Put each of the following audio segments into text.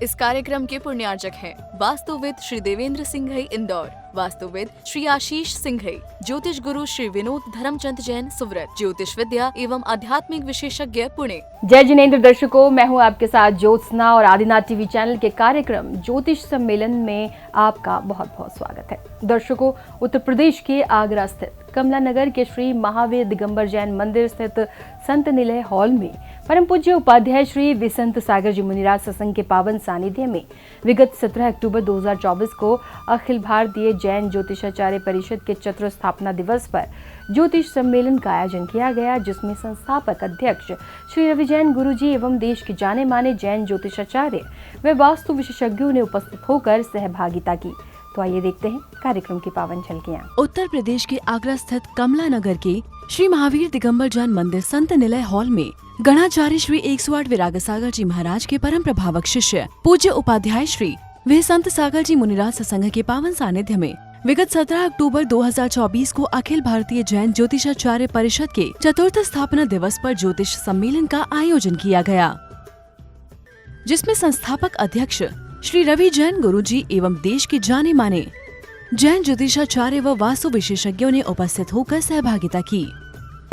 इस कार्यक्रम के पुण्यार्चक हैं वास्तुविद श्री देवेंद्र सिंघई इंदौर, वास्तुविद श्री आशीष सिंघई, ज्योतिष गुरु श्री विनोद धर्मचंद जैन सुव्रत, ज्योतिष विद्या एवं आध्यात्मिक विशेषज्ञ पुणे। जय जिनेंद्र दर्शकों, मैं हूं आपके साथ ज्योत्सना और आदिनाथ टीवी चैनल के कार्यक्रम ज्योतिष सम्मेलन में आपका बहुत बहुत स्वागत है। दर्शकों, उत्तर प्रदेश के आगरा स्थित कमला नगर के श्री महावीर दिगंबर जैन मंदिर स्थित संत निलय हॉल में परम पूज्य उपाध्याय श्री विसंत सागर जी मुनिराज सत्संग के पावन सानिध्य में विगत 17 अक्टूबर 2024 को अखिल भारतीय जैन ज्योतिषाचार्य परिषद के चतुर्थ स्थापना दिवस पर ज्योतिष सम्मेलन का आयोजन किया गया, जिसमें संस्थापक अध्यक्ष श्री रवि जैन गुरुजी एवं देश के जाने माने जैन ज्योतिषाचार्य व वास्तु विशेषज्ञों ने उपस्थित होकर सहभागिता की। तो आइए देखते हैं कार्यक्रम की पावन झलकियां। उत्तर प्रदेश के आगरा स्थित कमला नगर के श्री महावीर दिगंबर जैन मंदिर संत निलय हॉल में गणाचार्य श्री 108 विराग सागर जी महाराज के परम प्रभावक शिष्य पूज्य उपाध्याय श्री वे संत सागर जी मुनिराज सत्संग के पावन सानिध्य में विगत 17 अक्टूबर 2024 को अखिल भारतीय जैन ज्योतिषाचार्य परिषद के चतुर्थ स्थापना दिवस पर ज्योतिष सम्मेलन का आयोजन किया गया, जिसमें संस्थापक अध्यक्ष श्री रवि जैन गुरुजी एवं देश के जाने माने जैन ज्योतिषाचार्य व वास्तु विशेषज्ञों ने उपस्थित होकर सहभागिता की।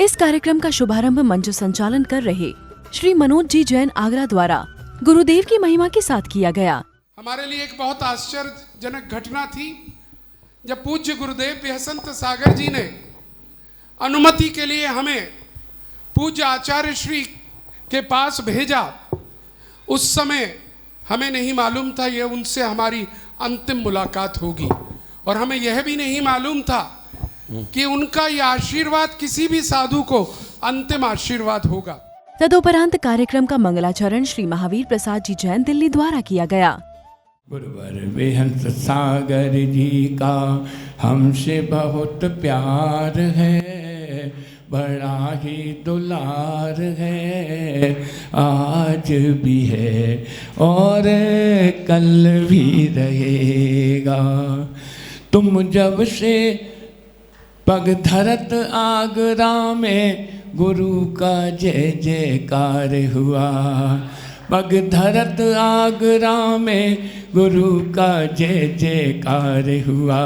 इस कार्यक्रम का शुभारंभ मंच संचालन कर रहे श्री मनोज जी जैन आगरा द्वारा गुरुदेव की महिमा के साथ किया गया। हमारे लिए एक बहुत आश्चर्यजनक घटना थी जब पूज्य गुरुदेव विसंत सागर जी ने अनुमति के लिए हमें पूज्य आचार्य श्री के पास भेजा। उस समय हमें नहीं मालूम था ये उनसे हमारी अंतिम मुलाकात होगी, और हमें यह भी नहीं मालूम था कि उनका यह आशीर्वाद किसी भी साधु को अंतिम आशीर्वाद होगा। तदुपरांत कार्यक्रम का मंगलाचरण श्री महावीर प्रसाद जी जैन दिल्ली द्वारा किया गया। गुरुवर विहंस सागर जी का हमसे बहुत प्यार है, बड़ा ही दुलार है, आज भी है और कल भी रहेगा। तुम जब से पग धरत आगरा में गुरु का जय जयकार हुआ, पग धरत आगरा में गुरु का जय जयकार हुआ।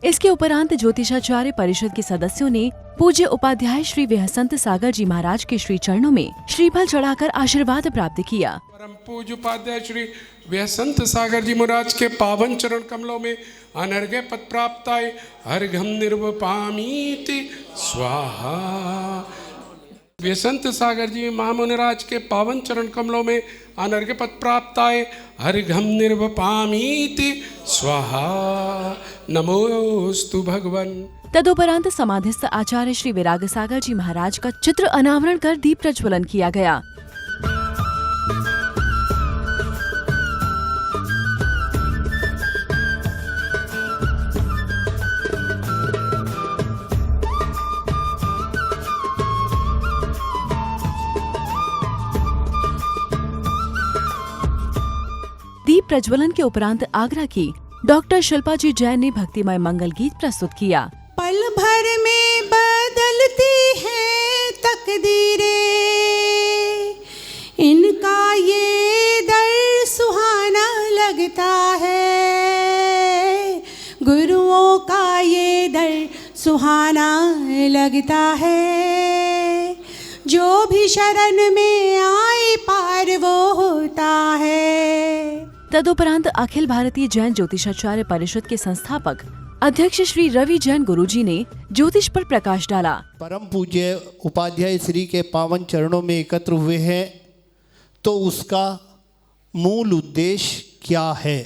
इसके उपरांत ज्योतिषाचार्य परिषद के सदस्यों ने पूज्य उपाध्याय श्री विहसंत सागर जी महाराज के श्री चरणों में श्रीफल चढ़ाकर आशीर्वाद प्राप्त किया। परम पूज्य उपाध्याय श्री विसंत सागर जी महाराज के पावन चरण कमलों में अनर्घ्य पद प्राप्ताय अर्घ्यं निर्वपामीति स्वाहा। विसंत सागर जी महामुनिराज के पावन चरण कमलों में अनर्घ्य पद प्राप्ताय अर्घ्यं निर्वपामीति स्वाहा। नमोस्तु भगवन। तदुपरांत समाधिस्थ आचार्य श्री विराग सागर जी महाराज का चित्र अनावरण कर दीप प्रज्वलन किया गया। दीप प्रज्वलन के उपरांत आगरा की डॉक्टर शिल्पा जी जैन ने भक्तिमय मंगल गीत प्रस्तुत किया। पल भर में बदलती है तकदीरें, इनका ये दर सुहाना लगता है, गुरुओं का ये दर सुहाना लगता है, जो भी शरण में आए पार वो होता है। तदुपरांत अखिल भारतीय जैन ज्योतिषाचार्य परिषद के संस्थापक अध्यक्ष श्री रवि जैन गुरुजी ने ज्योतिष पर प्रकाश डाला। परम पूज्य उपाध्याय श्री के पावन चरणों में एकत्र हुए हैं, तो उसका मूल उद्देश्य क्या है?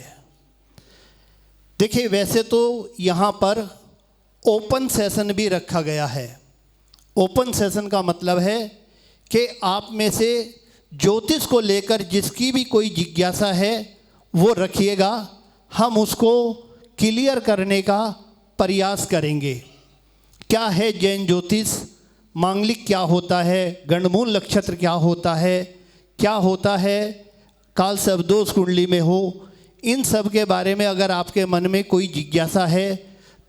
देखिए, वैसे तो यहाँ पर ओपन सेशन भी रखा गया है। ओपन सेशन का मतलब है कि आप में से ज्योतिष को लेकर जिसकी भी कोई जिज्ञासा है वो रखिएगा, हम उसको क्लियर करने का प्रयास करेंगे। क्या है जैन ज्योतिष, मांगलिक क्या होता है, गणमूल नक्षत्र क्या होता है, क्या होता है काल सर्वदोष कुंडली में हो, इन सब के बारे में अगर आपके मन में कोई जिज्ञासा है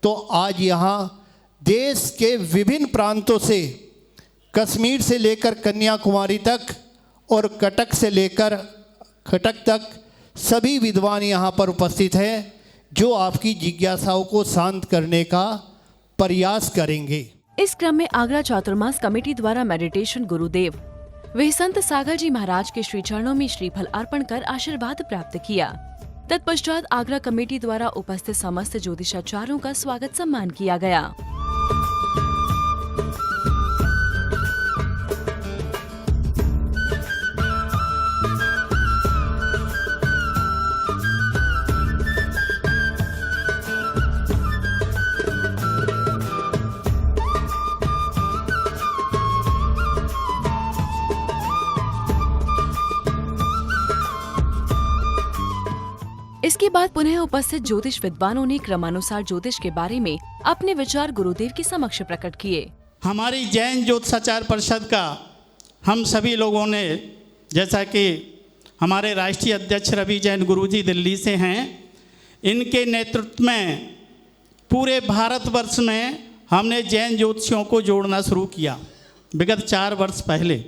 तो आज यहाँ देश के विभिन्न प्रांतों से, कश्मीर से लेकर कन्याकुमारी तक और कटक से लेकर खटक तक सभी विद्वान यहाँ पर उपस्थित हैं जो आपकी जिज्ञासाओं को शांत करने का प्रयास करेंगे। इस क्रम में आगरा चातुर्मास कमेटी द्वारा मेडिटेशन गुरुदेव वे संत सागर जी महाराज के श्री चरणों में श्रीफल अर्पण कर आशीर्वाद प्राप्त किया। तत्पश्चात आगरा कमेटी द्वारा उपस्थित समस्त ज्योतिषाचार्यों का स्वागत सम्मान किया गया। इसके बाद पुनः उपस्थित ज्योतिष विद्वानों ने क्रमानुसार ज्योतिष के बारे में अपने विचार गुरुदेव के समक्ष प्रकट किए। हमारी जैन ज्योतिषाचार परिषद का हम सभी लोगों ने, जैसा कि हमारे राष्ट्रीय अध्यक्ष रवि जैन गुरुजी दिल्ली से हैं, इनके नेतृत्व में पूरे भारतवर्ष में हमने जैन ज्योतिषियों को जोड़ना शुरू किया विगत 4 वर्ष पहले,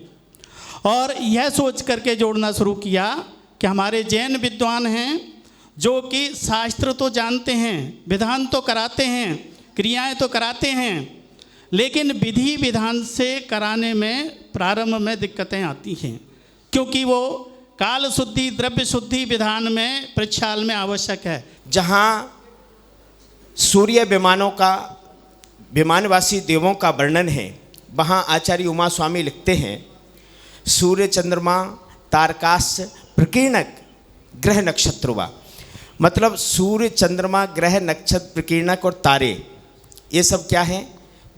और यह सोच करके जोड़ना शुरू किया कि हमारे जैन विद्वान हैं जो कि शास्त्र तो जानते हैं, विधान तो कराते हैं, क्रियाएं तो कराते हैं, लेकिन विधि विधान से कराने में प्रारंभ में दिक्कतें आती हैं, क्योंकि वो काल शुद्धि द्रव्य शुद्धि विधान में प्रक्षाल में आवश्यक है। जहाँ सूर्य विमानों का, विमानवासी देवों का वर्णन है, वहाँ आचार्य उमा स्वामी लिखते हैं, सूर्य चंद्रमा तारकाश प्रकीर्णक ग्रह नक्षत्रवा, मतलब सूर्य चंद्रमा ग्रह नक्षत्र प्रकीर्णक और तारे, ये सब क्या है?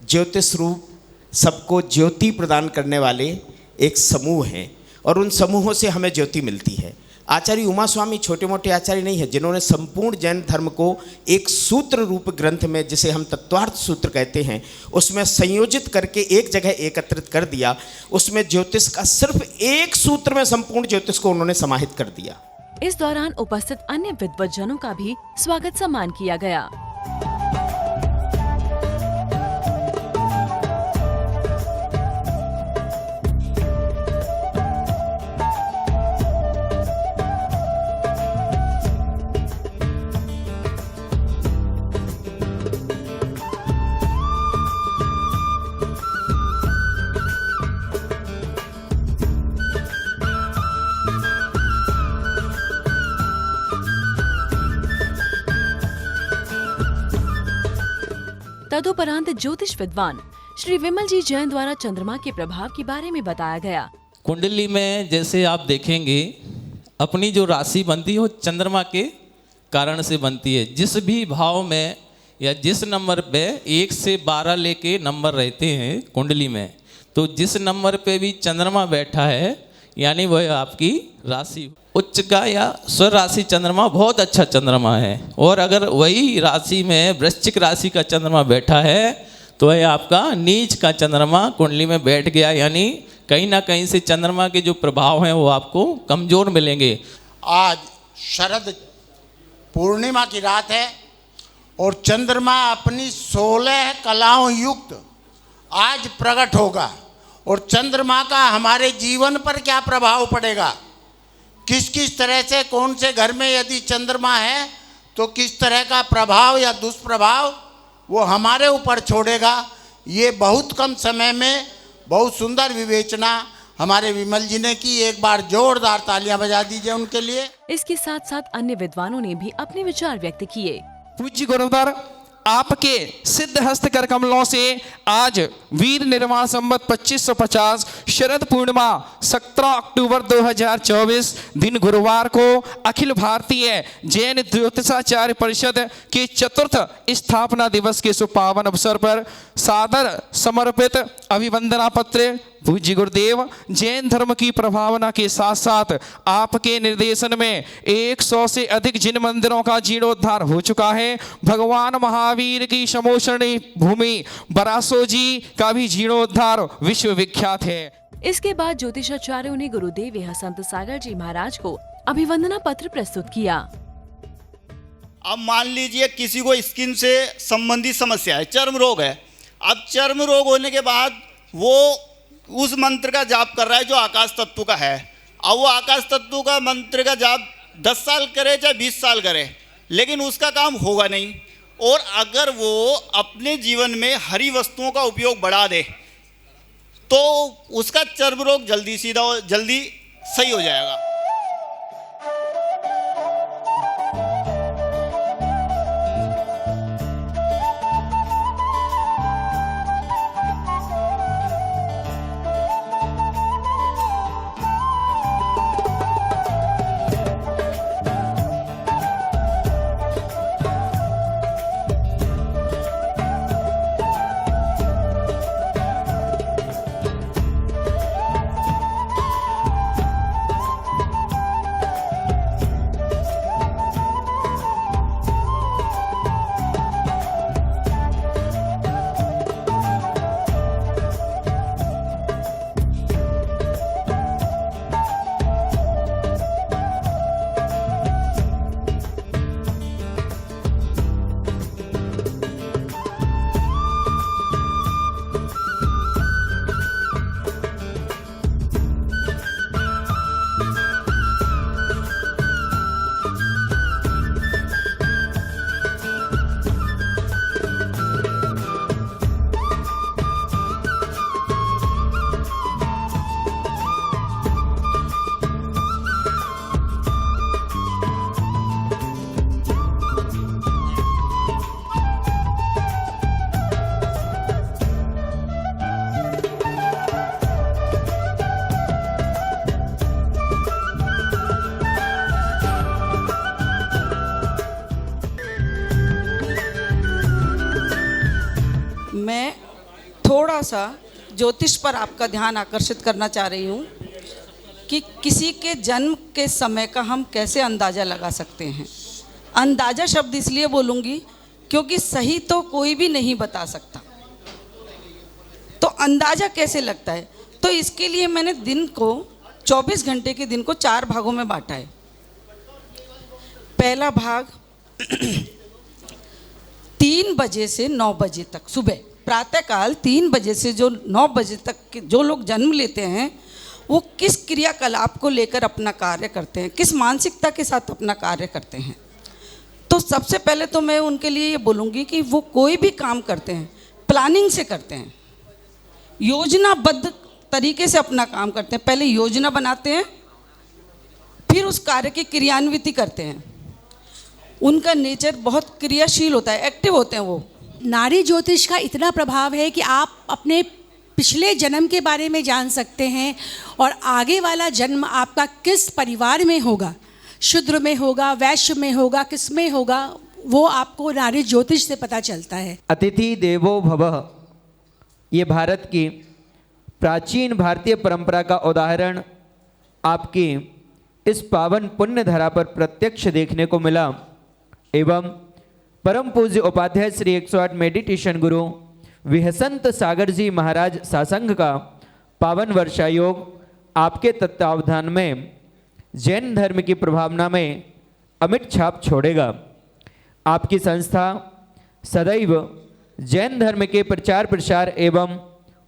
ज्योतिष रूप सबको ज्योति प्रदान करने वाले एक समूह हैं, और उन समूहों से हमें ज्योति मिलती है। आचार्य उमा स्वामी छोटे मोटे आचार्य नहीं है, जिन्होंने संपूर्ण जैन धर्म को एक सूत्र रूप ग्रंथ में, जिसे हम तत्वार्थ सूत्र कहते हैं, उसमें संयोजित करके एक जगह एकत्रित कर दिया। उसमें ज्योतिष का सिर्फ एक सूत्र में संपूर्ण ज्योतिष को उन्होंने समाहित कर दिया। इस दौरान उपस्थित अन्य विद्वज्जनों का भी स्वागत सम्मान किया गया। तदुपरांत ज्योतिष विद्वान श्री विमल जी जैन द्वारा चंद्रमा के प्रभाव के बारे में बताया गया। कुंडली में जैसे आप देखेंगे, अपनी जो राशि बनती है वो चंद्रमा के कारण से बनती है। जिस भी भाव में या जिस नंबर पे 1 से 12 लेके नंबर रहते हैं कुंडली में, तो जिस नंबर पे भी चंद्रमा बैठा है यानी वह आपकी राशि उच्च का या स्वर राशि चंद्रमा बहुत अच्छा चंद्रमा है। और अगर वही राशि में वृश्चिक राशि का चंद्रमा बैठा है तो यह आपका नीच का चंद्रमा कुंडली में बैठ गया, यानी कहीं ना कहीं से चंद्रमा के जो प्रभाव हैं वो आपको कमज़ोर मिलेंगे। आज शरद पूर्णिमा की रात है और चंद्रमा अपनी 16 कलाओं युक्त आज प्रकट होगा, और चंद्रमा का हमारे जीवन पर क्या प्रभाव पड़ेगा, किस किस तरह से, कौन से घर में यदि चंद्रमा है तो किस तरह का प्रभाव या दुष्प्रभाव वो हमारे ऊपर छोड़ेगा, ये बहुत कम समय में बहुत सुंदर विवेचना हमारे विमल जी ने की। एक बार जोरदार तालियां बजा दीजिए उनके लिए। इसके साथ साथ अन्य विद्वानों ने भी अपने विचार व्यक्त किए। पूज्य गुरुवर, आपके सिद्ध हस्त कर कमलों से आज वीर निर्माण संवत 2550 शरद पूर्णिमा 17 अक्टूबर 2024 दिन गुरुवार को अखिल भारतीय जैन ज्योतिषाचार्य परिषद के 4th स्थापना दिवस के सुपावन अवसर पर सादर समर्पित अभिवंदना पत्र पूज्य गुरुदेव जैन धर्म की प्रभावना के साथ साथ आपके निर्देशन में 100 से अधिक जिन मंदिरों का जीर्णोद्धार हो चुका है, भगवान महावीर की समोषणी भूमि बरासो जी का भी जीर्णोद्धार विश्व विख्यात है। इसके बाद ज्योतिषाचार्यों ने गुरुदेव यह संत सागर जी महाराज को अभिवंदना पत्र प्रस्तुत किया। अब मान लीजिए किसी को स्किन से संबंधित समस्या है, चर्म रोग है। अब चर्म रोग होने के बाद वो उस मंत्र का जाप कर रहा है जो आकाश तत्व का है, अब वो आकाश तत्व का मंत्र का जाप 10 साल करे चाहे 20 साल करे, लेकिन उसका काम होगा नहीं। और अगर वो अपने जीवन में हरी वस्तुओं का उपयोग बढ़ा दे तो उसका चर्म रोग जल्दी सही हो जाएगा। मैं थोड़ा सा ज्योतिष पर आपका ध्यान आकर्षित करना चाह रही हूँ कि किसी के जन्म के समय का हम कैसे अंदाज़ा लगा सकते हैं। अंदाज़ा शब्द इसलिए बोलूँगी क्योंकि सही तो कोई भी नहीं बता सकता, तो अंदाज़ा कैसे लगता है। तो इसके लिए मैंने दिन को 24 घंटे के दिन को 4 भागों में बांटा है। पहला भाग 3 बजे से 9 बजे तक, सुबह प्रातःकाल 3 बजे से जो 9 बजे तक जो लोग जन्म लेते हैं वो किस क्रियाकलाप को लेकर अपना कार्य करते हैं, किस मानसिकता के साथ अपना कार्य करते हैं। तो सबसे पहले तो मैं उनके लिए ये बोलूँगी कि वो कोई भी काम करते हैं प्लानिंग से करते हैं, योजनाबद्ध तरीके से अपना काम करते हैं। पहले योजना बनाते हैं, फिर उस कार्य की क्रियान्विति करते हैं। उनका नेचर बहुत क्रियाशील होता है, एक्टिव होते हैं वो। नारी ज्योतिष का इतना प्रभाव है कि आप अपने पिछले जन्म के बारे में जान सकते हैं और आगे वाला जन्म आपका किस परिवार में होगा, शूद्र में होगा, वैश्य में होगा, किस में होगा, वो आपको नारी ज्योतिष से पता चलता है। अतिथि देवो भवः, ये भारत की प्राचीन भारतीय परंपरा का उदाहरण आपकी इस पावन पुण्य धरा पर प्रत्यक्ष देखने को मिला। एवं परम पूज्य उपाध्याय श्री 108 मेडिटेशन गुरु विहसंत सागर जी महाराज सासंग का पावन वर्षायोग आपके तत्वावधान में जैन धर्म की प्रभावना में अमिट छाप छोड़ेगा। आपकी संस्था सदैव जैन धर्म के प्रचार प्रसार एवं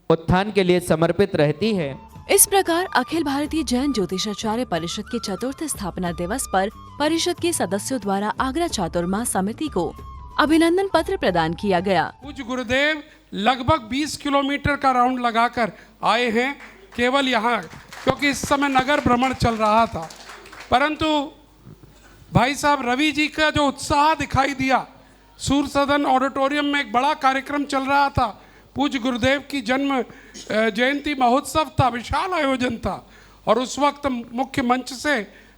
उत्थान के लिए समर्पित रहती है। इस प्रकार अखिल भारतीय जैन ज्योतिषाचार्य परिषद के चतुर्थ स्थापना दिवस पर परिषद के सदस्यों द्वारा आगरा चातुर्मास समिति को अभिनंदन पत्र प्रदान किया गया। पूज्य गुरुदेव लगभग 20 किलोमीटर का राउंड लगाकर आए हैं केवल यहाँ, क्योंकि इस समय नगर भ्रमण चल रहा था। परंतु भाई साहब रवि जी का जो उत्साह दिखाई दिया, सूर सदन ऑडिटोरियम में एक बड़ा कार्यक्रम चल रहा था, पूज्य गुरुदेव की जन्म जयंती महोत्सव था, विशाल आयोजन था। और उस वक्त मुख्य मंच से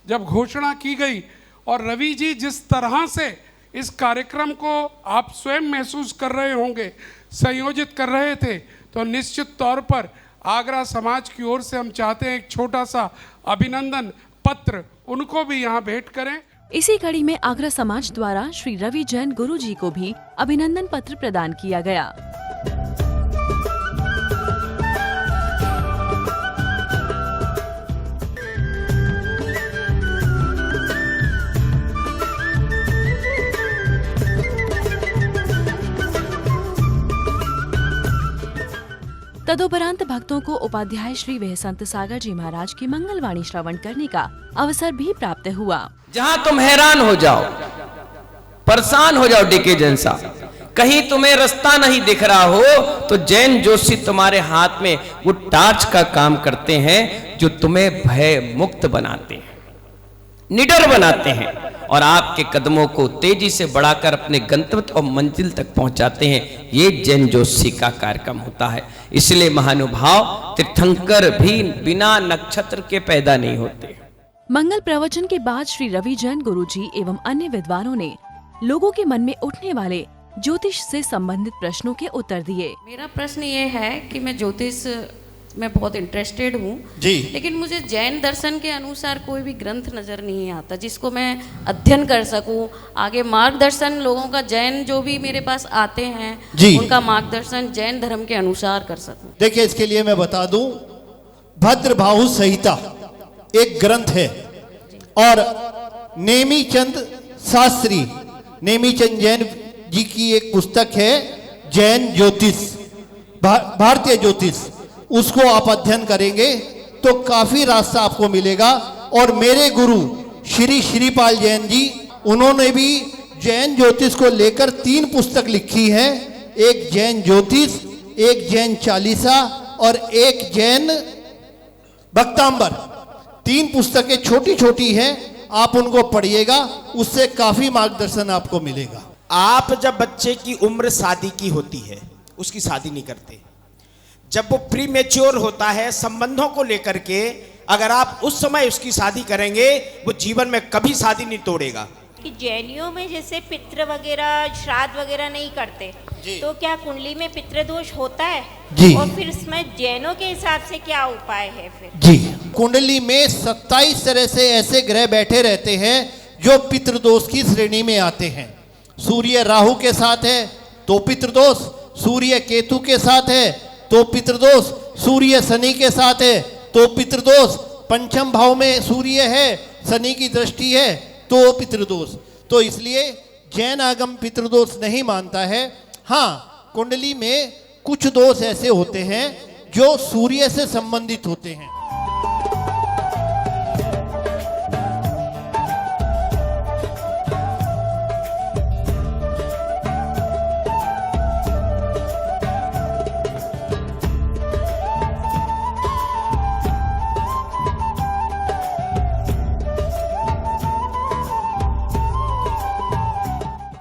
जब घोषणा की गई और रवि जी जिस तरह से इस कार्यक्रम को आप स्वयं महसूस कर रहे होंगे, संयोजित कर रहे थे, तो निश्चित तौर पर आगरा समाज की ओर से हम चाहते हैं एक छोटा सा अभिनंदन पत्र उनको भी यहाँ भेंट करें। इसी कड़ी में आगरा समाज द्वारा श्री रवि जैन गुरु जी को भी अभिनंदन पत्र प्रदान किया गया। तदुपरांत भक्तों को उपाध्याय श्री वह संत सागर जी महाराज की मंगलवाणी श्रवण करने का अवसर भी प्राप्त हुआ। जहां तुम हैरान हो जाओ, परेशान हो जाओ डीके जैन साहब, कहीं तुम्हें रास्ता नहीं दिख रहा हो तो जैन जोशी तुम्हारे हाथ में वो टार्च का काम करते हैं जो तुम्हें भय मुक्त बनाते हैं, निडर बनाते हैं और आपके कदमों को तेजी से बढ़ाकर अपने गंतव्य और मंजिल तक पहुंचाते हैं। ये जैन जोशी का कार्यक्रम होता है। इसलिए महानुभाव, तीर्थंकर भी बिना नक्षत्र के पैदा नहीं होते। मंगल प्रवचन के बाद श्री रवि जैन गुरुजी एवं अन्य विद्वानों ने लोगों के मन में उठने वाले ज्योतिष से संबंधित प्रश्नों के उत्तर दिए। मेरा प्रश्न ये है कि मैं ज्योतिष में बहुत इंटरेस्टेड हूँ जी, लेकिन मुझे जैन दर्शन के अनुसार कोई भी ग्रंथ नज़र नहीं आता जिसको मैं अध्ययन कर सकूँ, आगे मार्गदर्शन लोगों का, जैन जो भी मेरे पास आते हैं जी, उनका मार्गदर्शन जैन धर्म के अनुसार कर सकूँ। देखिए, इसके लिए मैं बता दूं, भद्रबाहु संहिता एक ग्रंथ है और नेमीचंद शास्त्री, नेमीचंद जैन जी की एक पुस्तक है जैन ज्योतिष, भारतीय ज्योतिष, उसको आप अध्ययन करेंगे तो काफी रास्ता आपको मिलेगा। और मेरे गुरु श्री श्रीपाल जैन जी, उन्होंने भी जैन ज्योतिष को लेकर 3 पुस्तक लिखी है, एक जैन ज्योतिष, एक जैन चालीसा और एक जैन भक्तांबर। 3 पुस्तकें छोटी छोटी हैं, आप उनको पढ़िएगा, उससे काफी मार्गदर्शन आपको मिलेगा। आप जब बच्चे की उम्र शादी की होती है, उसकी शादी नहीं करते। जब वो प्री मैच्योर होता है संबंधों को लेकर के, अगर आप उस समय उसकी शादी करेंगे, वो जीवन में कभी शादी नहीं तोड़ेगा। कि जैनियों में जैसे पितृ वगैरह, श्राद्ध वगैरह नहीं करते, तो क्या कुंडली में पितृदोष होता है जी? और फिर इसमें जैनों के हिसाब से क्या उपाय है फिर? जी, कुंडली में 27 तरह से ऐसे ग्रह बैठे रहते हैं जो पितृदोष की श्रेणी में आते हैं। सूर्य राहु के साथ है तो पितृदोष, सूर्य केतु के साथ है तो पितृदोष, सूर्य शनि के साथ है तो पितृदोष, पंचम भाव में सूर्य है, शनि की दृष्टि है तो पितृदोष। तो इसलिए जैन आगम पितृदोष नहीं मानता है। हाँ, कुंडली में कुछ दोष ऐसे होते हैं जो सूर्य से संबंधित होते हैं।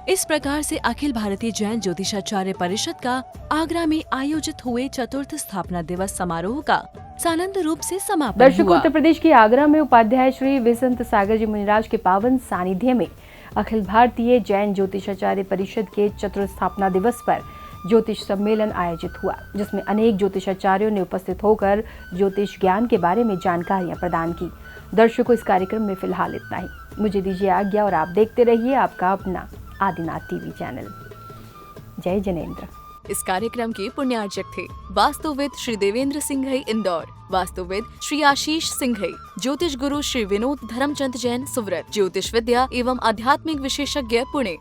इस प्रकार से अखिल भारतीय जैन ज्योतिषाचार्य परिषद का आगरा में आयोजित हुए चतुर्थ स्थापना दिवस समारोह का सानंद रूप से समापन हुआ। दर्शकों, उत्तर प्रदेश के आगरा में उपाध्याय श्री विसंत सागर जी मुनिराज के पावन सानिध्य में अखिल भारतीय जैन ज्योतिषाचार्य परिषद के चतुर्थ स्थापना दिवस पर ज्योतिष सम्मेलन आयोजित हुआ, जिसमें अनेक ज्योतिषाचार्यों ने उपस्थित होकर ज्योतिष ज्ञान के बारे में जानकारियां प्रदान की। दर्शकों, इस कार्यक्रम में फिलहाल इतना ही। मुझे दीजिए आज्ञा और आप देखते रहिए आपका अपना आदिनाथ टीवी चैनल। जय जनेन्द्र। इस कार्यक्रम के पुण्यार्चक थे वास्तुविद श्री देवेंद्र सिंघई इंदौर, वास्तुविद श्री आशीष सिंघई, ज्योतिष गुरु श्री विनोद धर्मचंद जैन सुव्रत, ज्योतिष विद्या एवं आध्यात्मिक विशेषज्ञ पुणे।